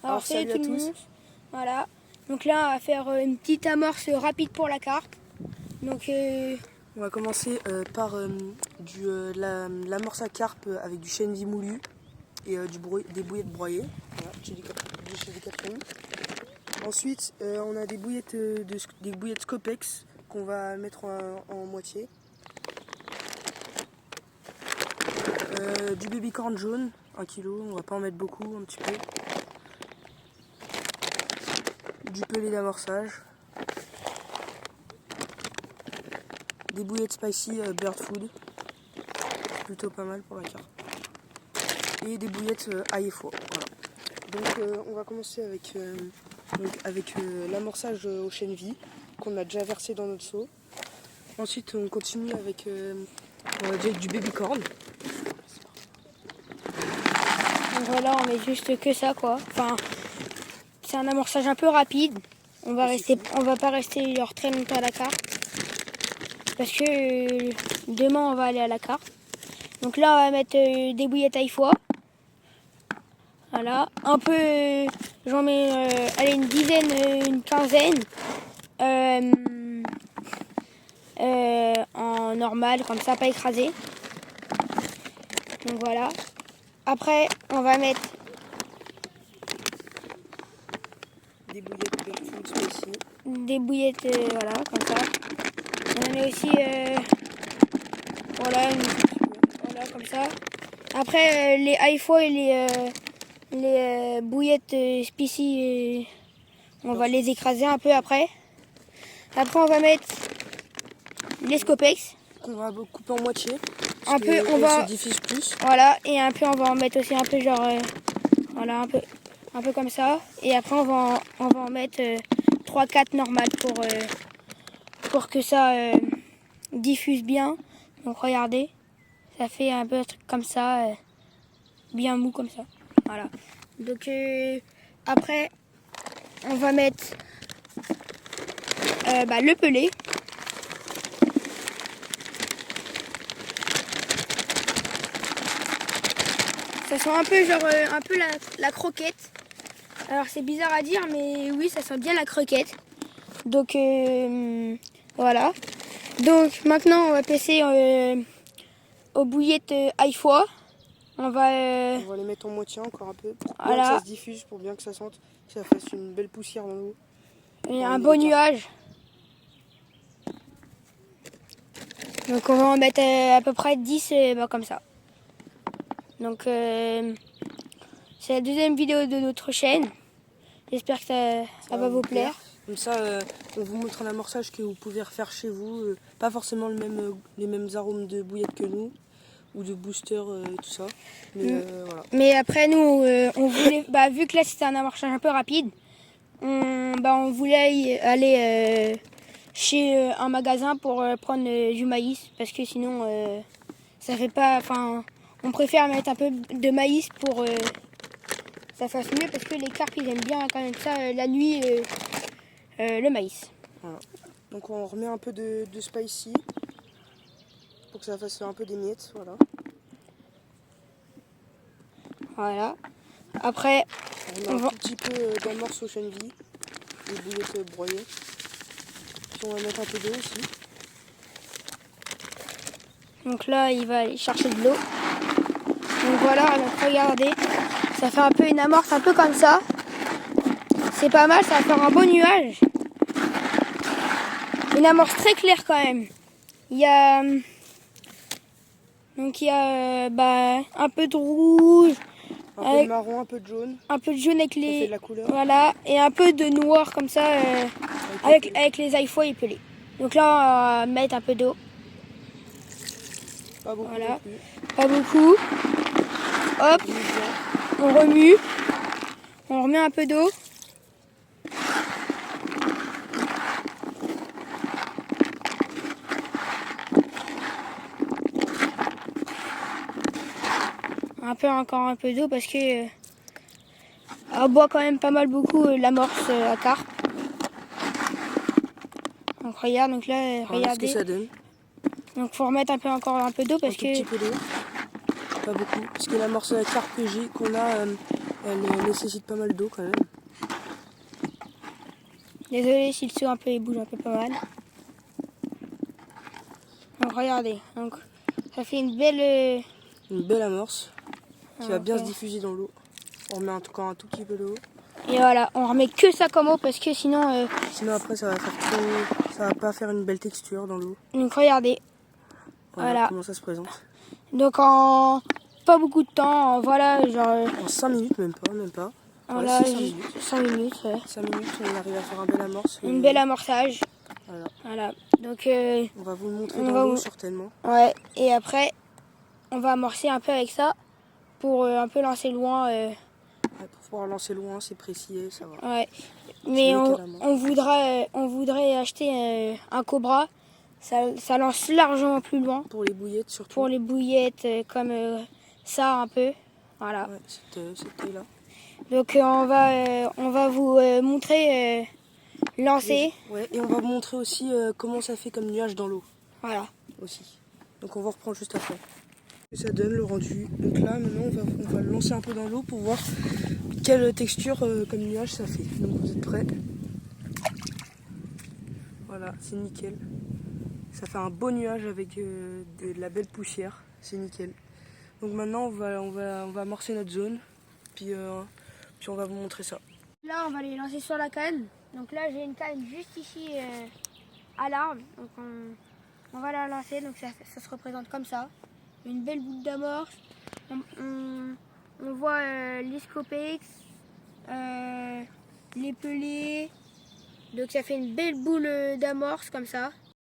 Alors salut à tous. Voilà. Donc là, on va faire une petite amorce rapide pour la carpe. Donc, On va commencer par l'amorce à carpe avec du chènevis moulu et des bouillettes broyées. Voilà, chez Decathlon. Ensuite, on a des bouillettes Scopex qu'on va mettre en moitié. Du baby corn jaune, 1 kg, on va pas en mettre beaucoup, un petit peu. Du pelé d'amorçage. Des bouillettes spicy bird food, plutôt pas mal pour la carpe. Et des bouillettes ail et foie. Voilà. Donc on va commencer avec l'amorçage au chènevis qu'on a déjà versé dans notre seau. Ensuite on continue avec du baby corn. donc voilà, on met juste que ça, quoi. Enfin, c'est un amorçage un peu rapide. On va pas rester genre très longtemps à la carpe. Parce que demain, on va aller à la carpe. Donc là, on va mettre des bouillettes ail foie. Voilà, un peu, j'en mets allez, une dizaine, une quinzaine en normal, comme ça, pas écrasé. Donc voilà. Après, on va mettre Des bouillettes bird food spicy. des bouillettes, voilà, comme ça. On en met aussi, voilà, comme ça. Après, les ail foie et les bouillettes spicy, on va les écraser un peu après. Après, on va mettre les Scopex. Qu'on va couper en moitié. Un peu, on va se diffuse plus. Voilà, et un peu, on va en mettre aussi un peu genre, voilà, un peu comme ça. Et après, on va en mettre 3-4 normales pour que ça diffuse bien. Donc regardez, ça fait un peu un truc comme ça, bien mou comme ça. Voilà. Donc après, on va mettre le pelé. Ça sent un peu genre un peu la croquette. Alors c'est bizarre à dire, mais oui, ça sent bien la croquette. Donc voilà. Donc maintenant, on va passer aux bouillettes ail foie. On va les mettre en moitié encore un peu pour bien voilà. que ça se diffuse, pour bien que ça sente, que ça fasse une belle poussière dans l'eau. Et un beau nuage. Donc on va en mettre à peu près 10 comme ça. Donc c'est la deuxième vidéo de notre chaîne. J'espère que ça va vous plaire. Comme ça, on vous montre un amorçage que vous pouvez refaire chez vous. Pas forcément les mêmes arômes de bouillettes que nous, ou de booster et tout ça. Mais voilà. Mais après, nous, on voulait, vu que là c'était un amorçage un peu rapide, on voulait aller chez un magasin pour prendre du maïs. Parce que sinon, ça fait pas. Enfin, on préfère mettre un peu de maïs pour ça fasse mieux. Parce que les carpes, ils aiment bien quand même ça la nuit, le maïs. Voilà. Donc on remet un peu de spicy pour que ça fasse un peu des miettes. Voilà. Après, on met un tout petit peu d'amorce au chènevis, des bouillettes broyées. Puis on va mettre un peu d'eau aussi. Donc là, il va aller chercher de l'eau. Donc voilà, donc regardez, ça fait un peu une amorce un peu comme ça. C'est pas mal, ça va faire un beau nuage. Une amorce très claire quand même. Il y a un peu de rouge, un peu de marron, un peu de jaune. Un peu de jaune avec les. Ça fait de la couleur. Voilà, et un peu de noir comme ça avec les ail foie et pelés. Donc là, on va mettre un peu d'eau. Pas beaucoup. Voilà. Pas beaucoup. Hop, on remue. On remet un peu d'eau. Encore un peu d'eau parce que on boit quand même pas mal beaucoup l'amorce à carpe. Donc regarde, donc là, regardez. Ce que ça donne. Donc faut remettre encore un peu d'eau parce que. Un petit peu d'eau. Pas beaucoup. Parce que l'amorce à carpe qu'on a, Elle nécessite pas mal d'eau quand même. Désolé si le seau il bouge un peu pas mal. Donc regardez, donc ça fait une belle... Une belle amorce qui va bien ok. se diffuser dans l'eau. On remet encore un tout petit peu d'eau. Et voilà, on remet que ça comme eau parce que sinon... Sinon après ça va pas faire une belle texture dans l'eau. Donc regardez, Voilà. Comment ça se présente. donc en pas beaucoup de temps, voilà, genre... En 5 minutes, même pas. Voilà, Ouais, si, 5 minutes. 5 minutes, ouais. 5 minutes, on arrive à faire un bel amorce. Une belle amorçage. Voilà. Donc, On va vous le montrer on dans va l'eau vous- certainement. ouais. Et après, on va amorcer un peu avec ça pour un peu lancer loin. Ouais, pour pouvoir lancer loin, c'est précis, ça va. Ouais. Mais mieux qu'à la main. on voudrait acheter un Cobra. Ça lance largement plus loin. Pour les bouillettes surtout. Pour les bouillettes comme ça un peu. Voilà. Ouais, cette taille-là. Donc on va vous montrer lancer. Ouais, et on va vous montrer aussi comment ça fait comme nuage dans l'eau Voilà. aussi. Donc on va reprendre juste après. Ça donne le rendu. Donc là maintenant on va le lancer un peu dans l'eau pour voir quelle texture comme nuage ça fait. Donc vous êtes prêts? Voilà, c'est nickel. Ça fait un beau nuage avec de la belle poussière. C'est nickel. Donc maintenant on va amorcer notre zone. Puis on va vous montrer ça. Là, on va les lancer sur la canne. Donc là, j'ai une canne juste ici à l'arbre. Donc on va la lancer. Donc ça se représente comme ça. Une belle boule d'amorce. On voit l'iscopex, les pelés. Donc ça fait une belle boule d'amorce comme ça.